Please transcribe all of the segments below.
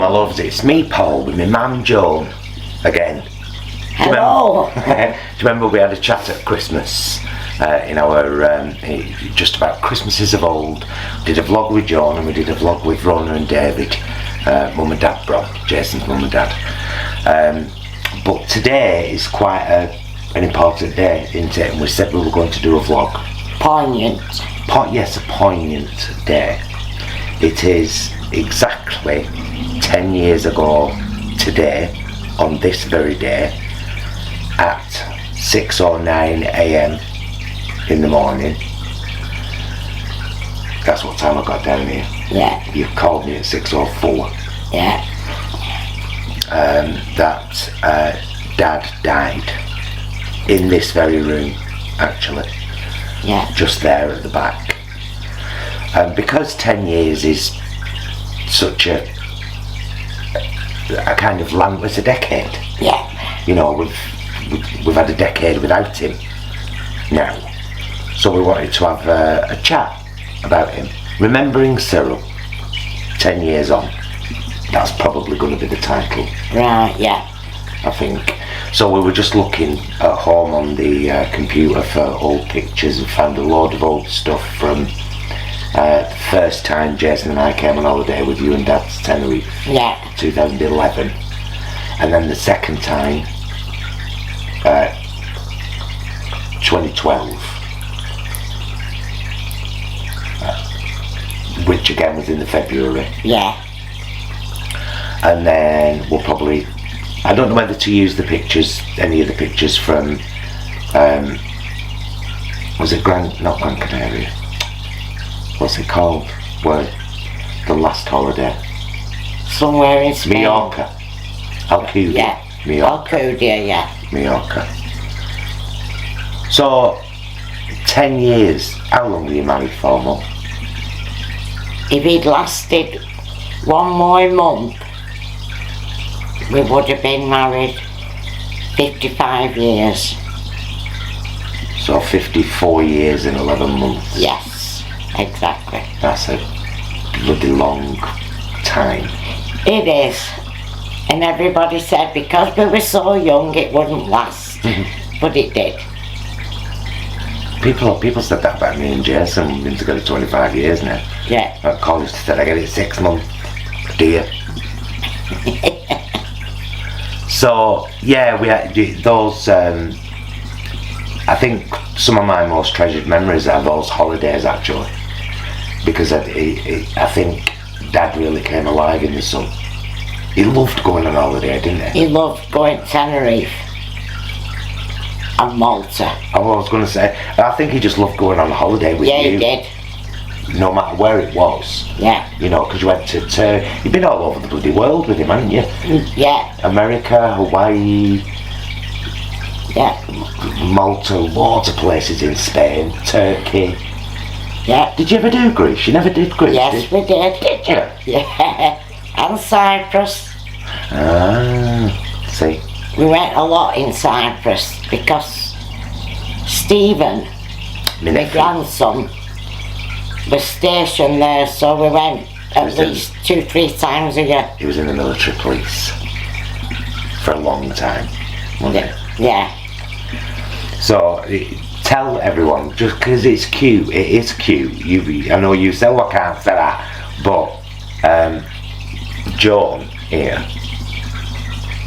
my loves, it's me, Paul, with my mum, Joan, again. Hello. Do you remember we had a chat at Christmas, in our, just about Christmases of old? We did a vlog with Joan and we did a vlog with Rona and David, mum and dad, Jason's mum and dad. But today is quite an important day, isn't it? And we said we were going to do a vlog. Poignant. Yes, a poignant day. It is exactly 10 years ago today, on this very day, at 6:09 AM in the morning. That's what time I got down here. Yeah. You called me at 6:04. Yeah. That Dad died in this very room, actually. Yeah. Just there at the back. Because 10 years is such a kind of it's a decade. Yeah. You know, we've had a decade without him now. So we wanted to have a chat about him. Remembering Cyril, 10 years on. That's probably going to be the title. Right, yeah. I think. So we were just looking at home on the computer for old pictures and found a load of old stuff from the first time Jason and I came on holiday with you and Dad to Tenerife. Yeah. 2011. And then the second time, 2012. Which again was in the February. Yeah. And then we'll probably, I don't know whether to use the pictures, any of the pictures from, was it not Gran Canaria? What's it called? Where the last holiday? Somewhere in Spain. Mallorca. Alcudia. Yeah. Mallorca. Alcudia, yeah. Mallorca. So, 10 years. How long were you married for, Mum? If he'd lasted one more month, we would have been married 55 years. So 54 years and 11 months. Yes, exactly. That's a bloody long time. It is. And everybody said because we were so young it wouldn't last. But it did. People said that about me and Jason. We've been together 25 years now. Yeah. At college said I get it 6 months. Dear. So yeah, we had those. I think some of my most treasured memories are those holidays, actually, because I think Dad really came alive in the sun. He loved going on holiday, didn't he? He loved going to Tenerife and Malta. I was going to say, I think he just loved going on holiday with you. Yeah, he did. No matter where it was. Yeah. You know, because you went to you've been all over the bloody world with him, haven't you? Yeah. America, Hawaii. Yeah. Malta, loads of places in Spain, Turkey. Yeah. Did you ever do Greece? You never did Greece, Yes, we did. Did you? Yeah. And Cyprus. Ah, see. We went a lot in Cyprus because Stephen, my grandson, was stationed there, so we went at least 2-3 times a year. He was in the military police for a long time, wasn't he? Yeah. So tell everyone, just because it's cute, it is cute. I know you say, I can't say that, but Joan here,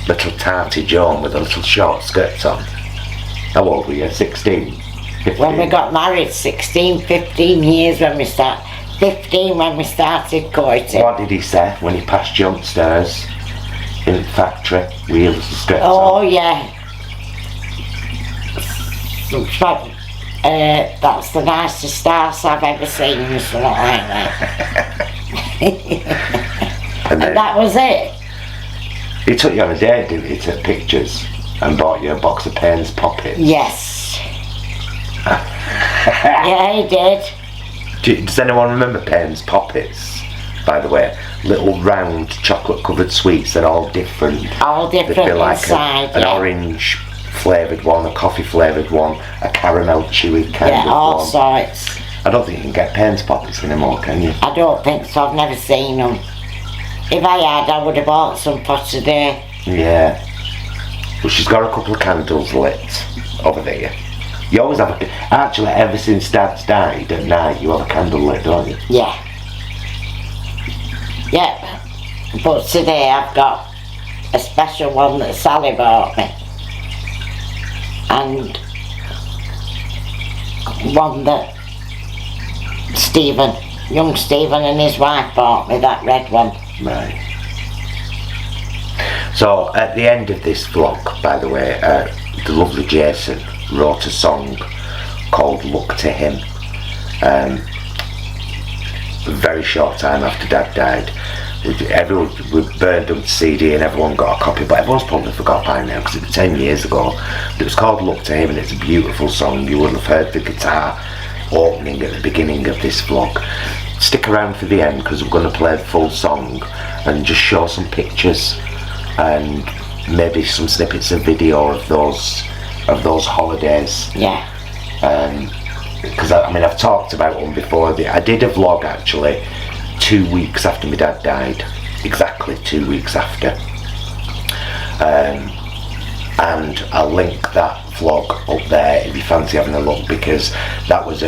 little tarty Joan with a little short skirt on. How old were you? 16? 15? When we got married, 16, 15 years when we started, 15 when we started courting. What did he say when he passed you upstairs in the factory with your little skirts on? Oh yeah. That's the nicest house I've ever seen, or something like that. And that was it. He took you on a date, didn't he? Took pictures and bought you a box of Payne's Poppets. Yes. Yeah, he did. Does anyone remember Payne's Poppets? By the way, little round chocolate covered sweets, they're all different. All different They'd be like inside, an orange flavoured one, a coffee flavoured one, a caramel chewy kind of one. Yeah, all sorts. I don't think you can get Payne's Poppets anymore, can you? I don't think so, I've never seen them. If I had, I would have bought some for today. Yeah. Well, she's got a couple of candles lit over there. You always have actually, ever since Dad's died at night, you have a candle lit, don't you? Yeah. Yeah. But today I've got a special one that Sally bought me. And one that young Stephen and his wife bought me, that red one. Right. So at the end of this vlog, by the way, the lovely Jason wrote a song called Look to Him. A very short time after Dad died. We burned up the CD and everyone got a copy, but everyone's probably forgot by now because it was 10 years ago. But it was called Look to Him and it's a beautiful song. You would have heard the guitar opening at the beginning of this vlog. Stick around for the end because we're going to play the full song and just show some pictures and maybe some snippets of video of those holidays. Yeah. Because I mean I've talked about one before. I did a vlog actually 2 weeks after my dad died, exactly 2 weeks after, and I'll link that vlog up there if you fancy having a look, because that was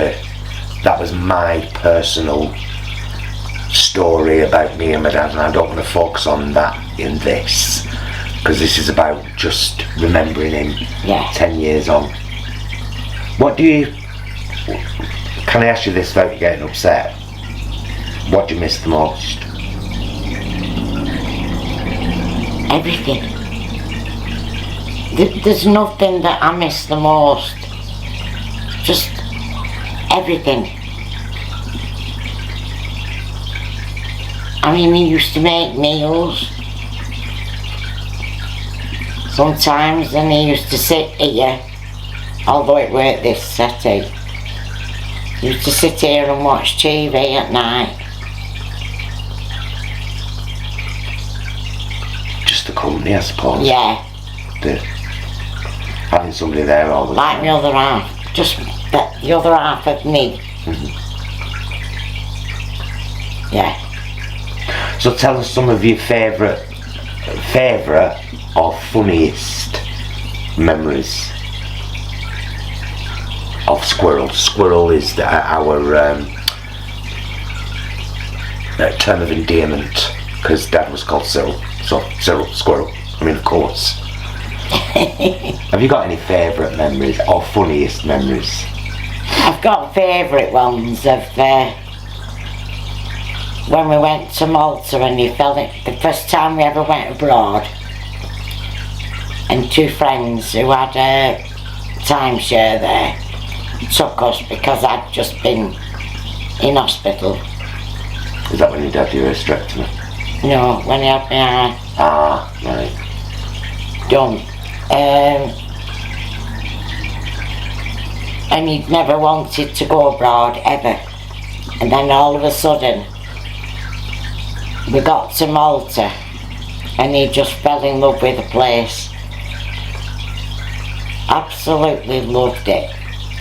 my personal story about me and my dad, and I don't want to focus on that in this because this is about just remembering him 10 years on. Can I ask you this without you getting upset? What do you miss the most? Everything. There's nothing that I miss the most. Just everything. I mean, he used to make meals sometimes, and he used to sit here, although it weren't this settee. He used to sit here and watch TV at night. Just the company, I suppose. Yeah. Having somebody there all the time. Like the other half. Just the other half of me. Mm-hmm. Yeah. So tell us some of your favourite or funniest memories of Squirrel. Squirrel is our term of endearment because Dad was called Cyril. So Cyril, Squirrel. I mean, of course. Have you got any favourite memories or funniest memories? I've got favourite ones of when we went to Malta and you fell it the first time we ever went abroad, and two friends who had a timeshare there took us because I'd just been in hospital. Is that when you had your hysterectomy? No, when he had my eye Right. done. And he'd never wanted to go abroad ever, and then all of a sudden we got to Malta and he just fell in love with the place. Absolutely loved it.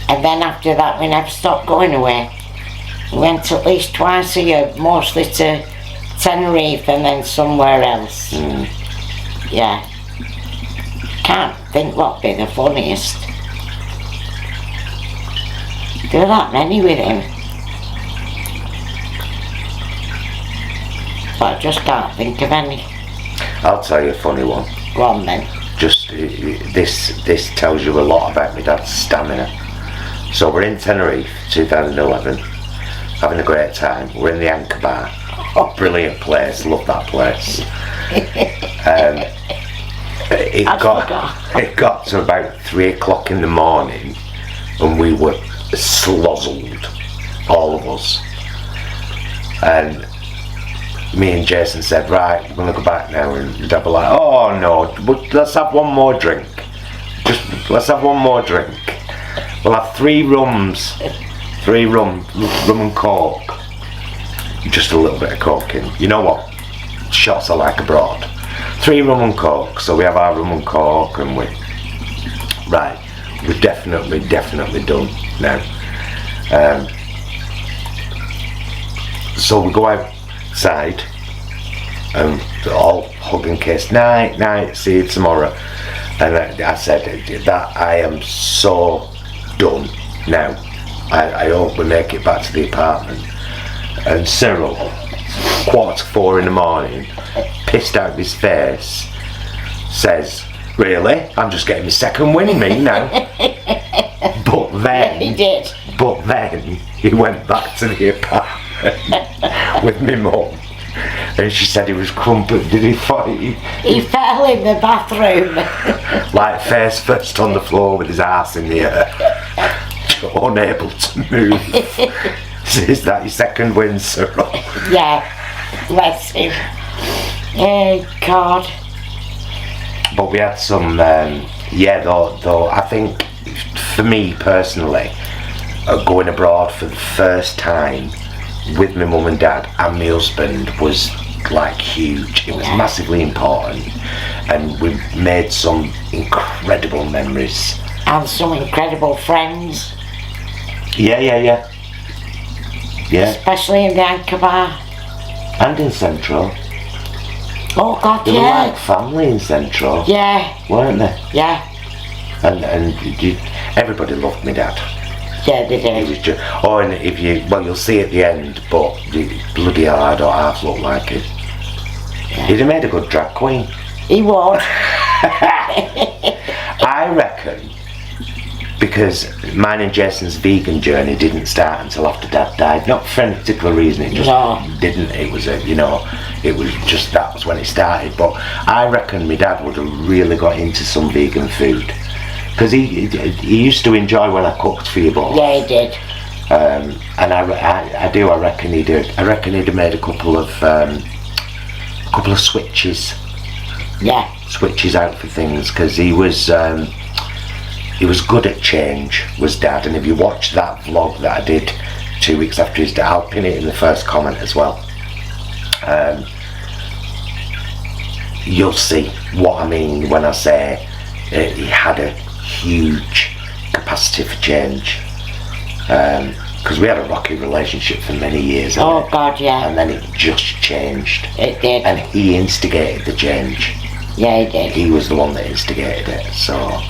And then after that we never stopped going away. We went at least twice a year, mostly to Tenerife and then somewhere else. Yeah. Can't think what'd be the funniest. There were that many with him. But I just can't think of any. I'll tell you a funny one. Go on then. Just this tells you a lot about my dad's stamina. So we're in Tenerife, 2011, having a great time. We're in the Anchor Bar. Oh, brilliant place, love that place. It got to about 3 o'clock in the morning and we were slozzled, all of us. And me and Jason said, right, we're going to go back now, and Dad was like, oh no, let's have one more drink. Let's have one more drink. We'll have 3 rums, 3 rum and coke. Just a little bit of coke in. You know what? Shots are like abroad. 3 rum and coke, so we have our rum and coke and we're definitely done now. So we go outside all hug and kiss, night, see you tomorrow. And I said that I am so done now. I hope we make it back to the apartment. And Cyril, 4:45 in the morning, pissed out of his face, says, "Really? I'm just getting my second win, me now." But then He did. But then he went back to the apartment with my mum, and she said he was crumpled. Did he fight? He fell in the bathroom. Like face first on the floor with his ass in the air, unable to move. Is that your second win, Cyril? Yeah, bless him. Oh God. But we had some, though I think for me personally, going abroad for the first time with my mum and dad and my husband was like huge. It was massively important, and we made some incredible memories. And some incredible friends. Yeah. Especially in the Anchor Bar. And in Central. Oh God, They were like family in Central. Yeah. Weren't they? Yeah. And everybody loved me dad. Yeah, they It did. was just, and you'll see at the end, but bloody hell, I don't half look like him. Yeah. He'd have made a good drag queen. He would. I reckon, because mine and Jason's vegan journey didn't start until after Dad died. Not for any particular reason, it just didn't. It was it was just, that was when it started. But I reckon my dad would have really got into some vegan food, because he used to enjoy when I cooked for you both. Yeah, he did. And I reckon he did. I reckon he'd have made a couple of switches. Yeah. Switches out for things, because he was good at change, was Dad. And if you watch that vlog that I did 2 weeks after his death, I'll pin it in the first comment as well. You'll see what I mean when I say he had a huge capacity for change. Because we had a rocky relationship for many years. Oh God, yeah. And then it just changed. It did. And he instigated the change. Yeah, he did. He was the one that instigated it, so...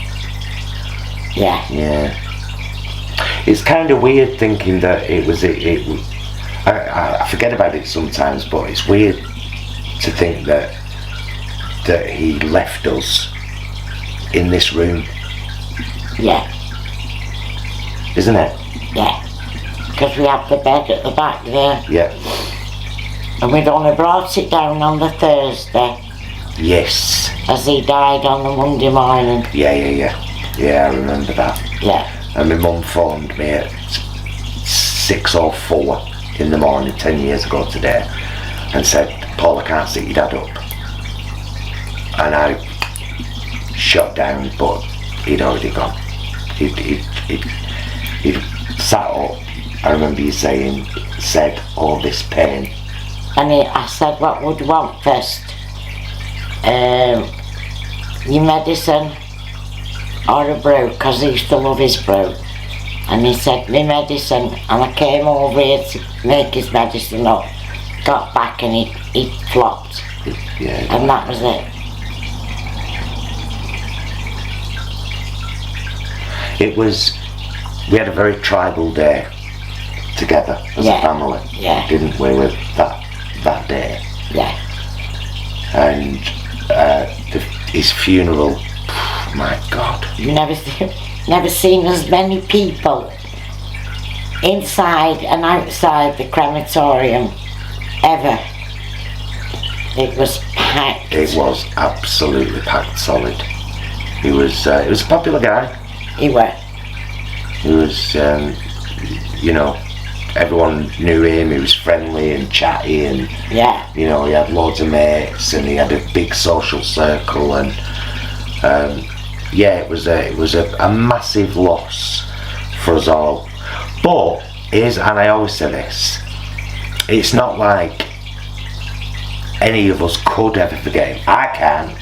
Yeah. It's kind of weird thinking that I forget about it sometimes, but it's weird to think that he left us in this room. Yeah. Isn't it? Yeah. Because we had the bed at the back there. Yeah. And we'd only brought it down on the Thursday. Yes. As he died on the Monday morning. Yeah, I remember that. Yeah. And my mum phoned me at 6:04 in the morning 10 years ago today and said, "Paul, I can't sit your dad up." And I shut down, but he'd already gone. He'd sat up. I remember you said, "All this pain." And I said, "What would you want first? Your medicine or a brew?" Because he used to love his brew. And he said, "My medicine." And I came over here to make his medicine up. Got back and he flopped. Yeah. And that was it. We had a very tribal day together as a family. Yeah. Didn't we, with that day? Yeah. And his funeral, my God. Never seen as many people inside and outside the crematorium ever. It was packed. It was absolutely packed solid. He was a popular guy. He was. He was, everyone knew him. He was friendly and chatty, and he had loads of mates, and he had a big social circle, and it was a massive loss for us all. But and I always say this, it's not like any of us could ever forget him. I can.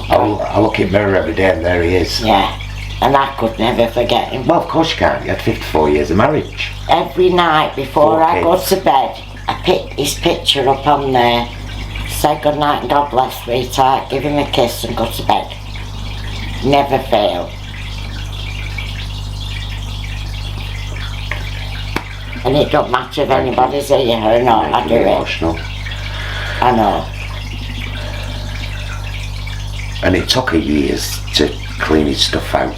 I look in the mirror every day and there he is. Yeah. And I could never forget him. Well, of course you can't. You had 54 years of marriage. Every night before 4 I go kids. to bed, I pick his picture up on there. say good night and God bless, sweetheart, give him a kiss and go to bed. Never fail. And it don't matter if anybody's here or not, I do emotional. it. I know. And it took her years to clean his stuff out.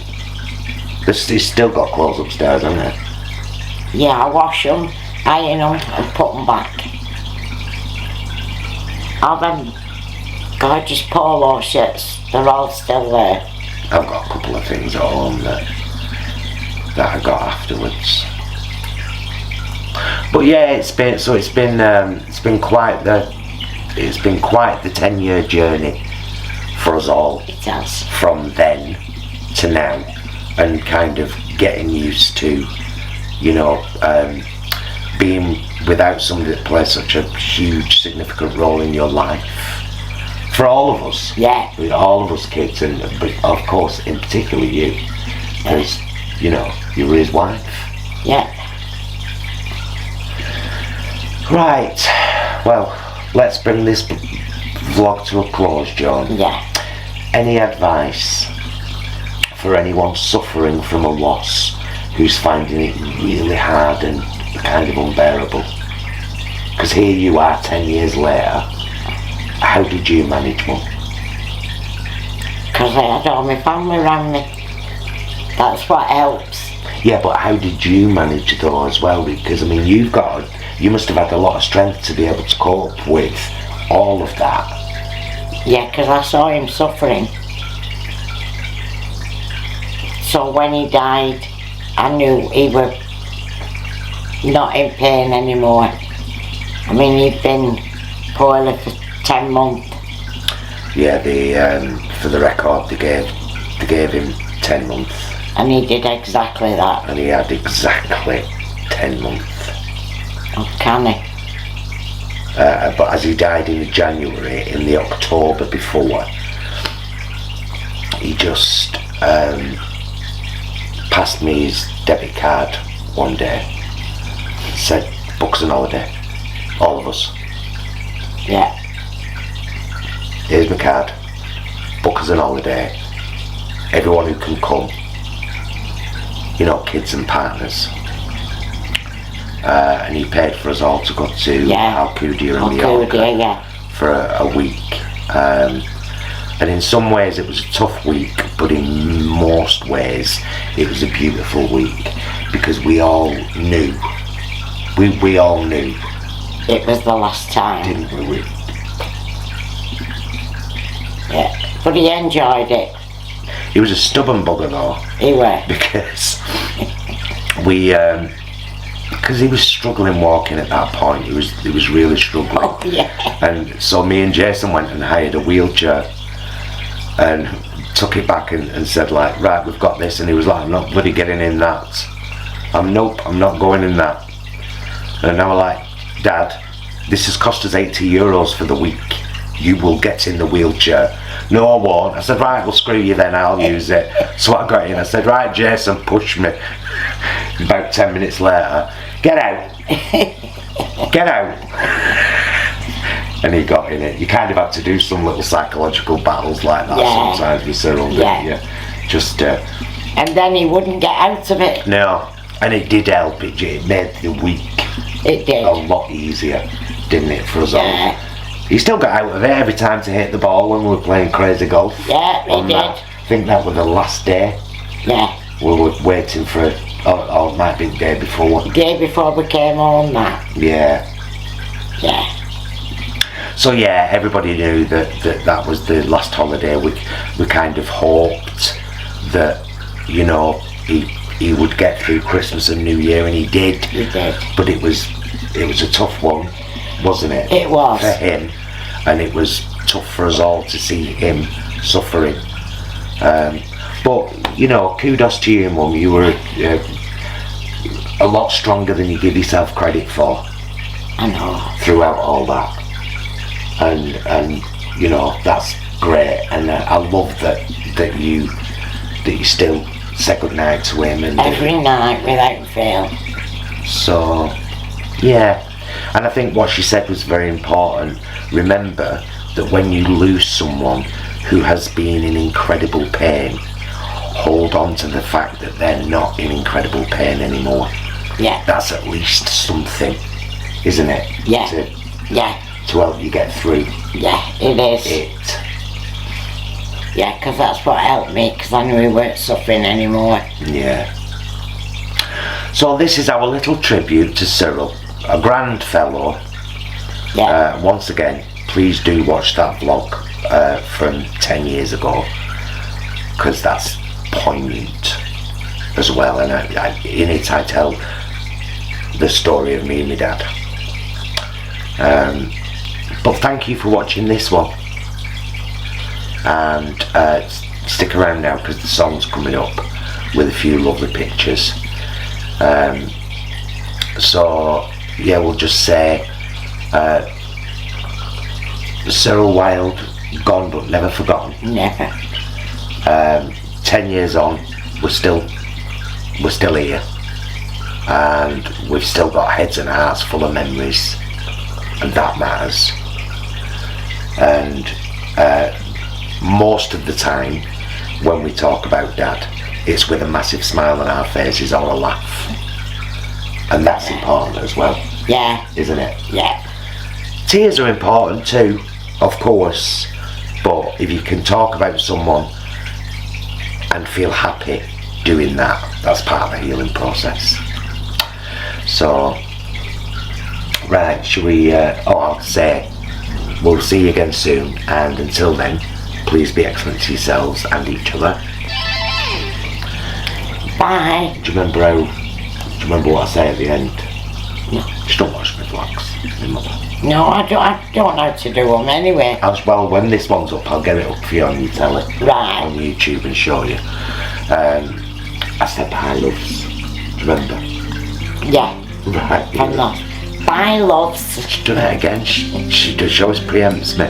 He's still got clothes upstairs, hasn't he? Yeah, I wash them, iron them and put them back. All them gorgeous polo shirts, they're all still there. I've got a couple of things at home that I got afterwards. But yeah, it's been quite the 10-year journey for us all. It has. From then to now, and kind of getting used to, you know, being without somebody that plays such a huge, significant role in your life. For all of us. Yeah. All of us kids, and but of course, in particular you, because you know you were his wife. Yeah. Right. Well, let's bring this vlog to a close, Joan. Yeah. Any advice for anyone suffering from a loss who's finding it really hard and kind of unbearable? Because here you are 10 years later. How did you manage, Mum? Because I had all my family around me. That's what helps. Yeah, but how did you manage though as well? Because I mean, you must have had a lot of strength to be able to cope with all of that. Yeah, because I saw him suffering. So when he died, I knew he was not in pain anymore. I mean, he'd been poorly for 10 months. Yeah, for the record, they gave him 10 months. And he did exactly that. And he had exactly 10 months. Uncanny. But as he died in January, in the October before, he just passed me his debit card one day, said, book us an holiday, all of us. Yeah. Here's my card, book us an holiday, everyone who can come, you know, kids and partners. And he paid for us all to go to Alcudia and Mallorca for a week. And in some ways it was a tough week, but in most ways it was a beautiful week, because we all knew, we all knew it was the last time, didn't we? Yeah, but he enjoyed it. He was a stubborn bugger though. He was. Because because he was struggling walking at that point. He was really struggling. Oh, yeah. And so me and Jason went and hired a wheelchair and took it back and said like, right, we've got this. And he was like, I'm not bloody getting in that. I'm not going in that. And I was like, Dad, this has cost us €80 for the week. You will get in the wheelchair. No, I won't. I said, right, well, screw you then, I'll use it. So I got in. I said, right, Jason, push me. About 10 minutes later, get out. Get out. And he got in it. You kind of had to do some little psychological battles like that sometimes with Cyril, didn't you? Just and then he wouldn't get out of it. No, and it did help. It made the week a lot easier, didn't it, for us all? He still got out of it every time to hit the ball when we were playing crazy golf. Yeah, he did. I think that was the last day. Yeah. We were waiting for it, or it might be the day before. The day before we came home, that. Yeah. Yeah. So yeah, everybody knew that was the last holiday. We kind of hoped that, you know, he would get through Christmas and New Year, and he did. He did. But it was a tough one, wasn't it? It was. For him, and it was tough for us all to see him suffering. But you know, kudos to you, Mum. You were a lot stronger than you give yourself credit for. I know. Throughout all that, and you know, that's great. And I love that you still say goodnight to him and every night without fail. So yeah, and I think what she said was very important. Remember, that when you lose someone who has been in incredible pain, hold on to the fact that they're not in incredible pain anymore. Yeah. That's at least something, isn't it? Yeah. To help you get through. Yeah, it is. Yeah, because that's what helped me, because I knew we weren't suffering anymore. Yeah. So this is our little tribute to Cyril, a grand fellow. Yeah. Once again, please do watch that vlog from 10 years ago, because that's poignant as well, and in it I tell the story of me and my dad. But thank you for watching this one, and stick around now because the song's coming up with a few lovely pictures. So yeah, we'll just say Cyril Wilde, gone but never forgotten. Never. 10 years on, we're still here, and we've still got heads and hearts full of memories, and that matters. And most of the time when we talk about Dad, it's with a massive smile on our faces or a laugh, and that's important as well. Yeah. Isn't it? Yeah. Tears are important too, of course, but if you can talk about someone and feel happy doing that, that's part of the healing process. So, right, shall we, I'll say, we'll see you again soon, and until then, please be excellent to yourselves and each other. Bye. Do you remember what I say at the end? No. Just don't watch my vlogs, my mother. No, I don't know how to do them anyway. As well, when this one's up, I'll get it up for you on your telly. Right. On YouTube and show you. I said bye, loves. Remember? Yeah. Right. I'm not. Bye, loves. She's done it again. She always preempts me.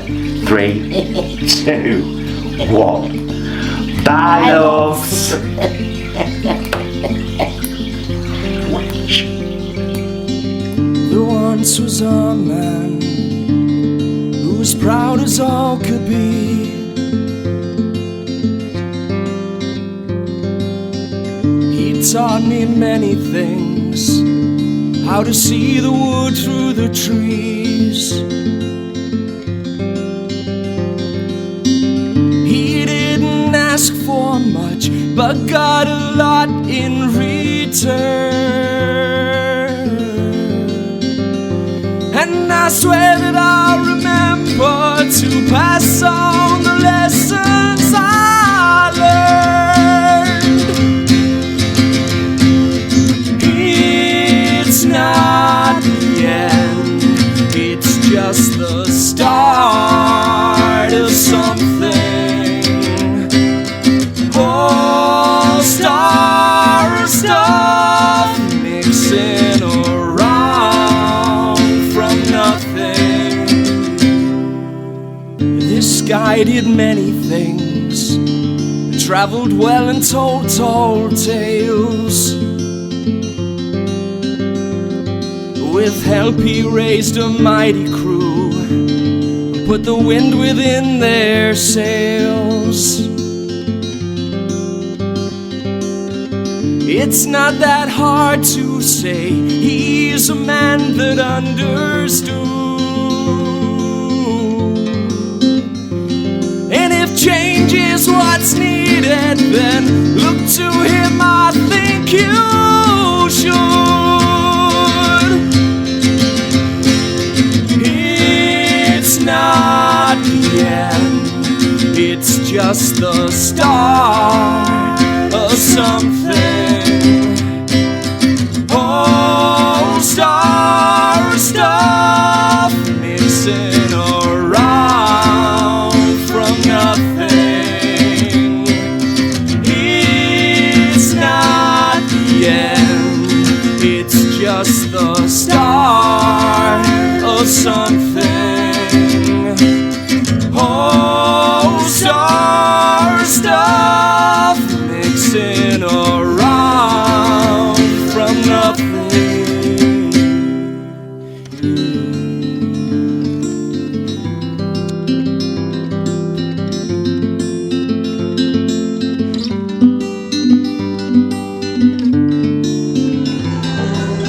3, 2, 1. Bye, loves. There once was a man who was proud as all could be. He taught me many things, how to see the wood through the trees. He didn't ask for much, but got a lot in return. And I swear that I'll remember to pass on the lessons I learned. It's not the end, it's just the start of something. All star of stuff mixing around from nothing. This guy did many things, traveled well and told tall tales. With help he raised a mighty crew, put the wind within their sails. It's not that hard to say, he's a man that understood. And if change is what's needed, then look to him, I think you should. It's not the end, it's just the start of something. Oh, star of stuff mixing around from nothing.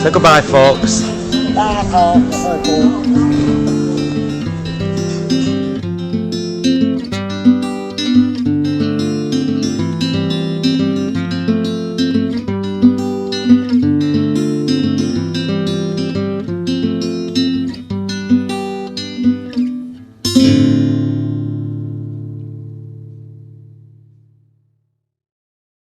Say goodbye, folks. Bye, folks.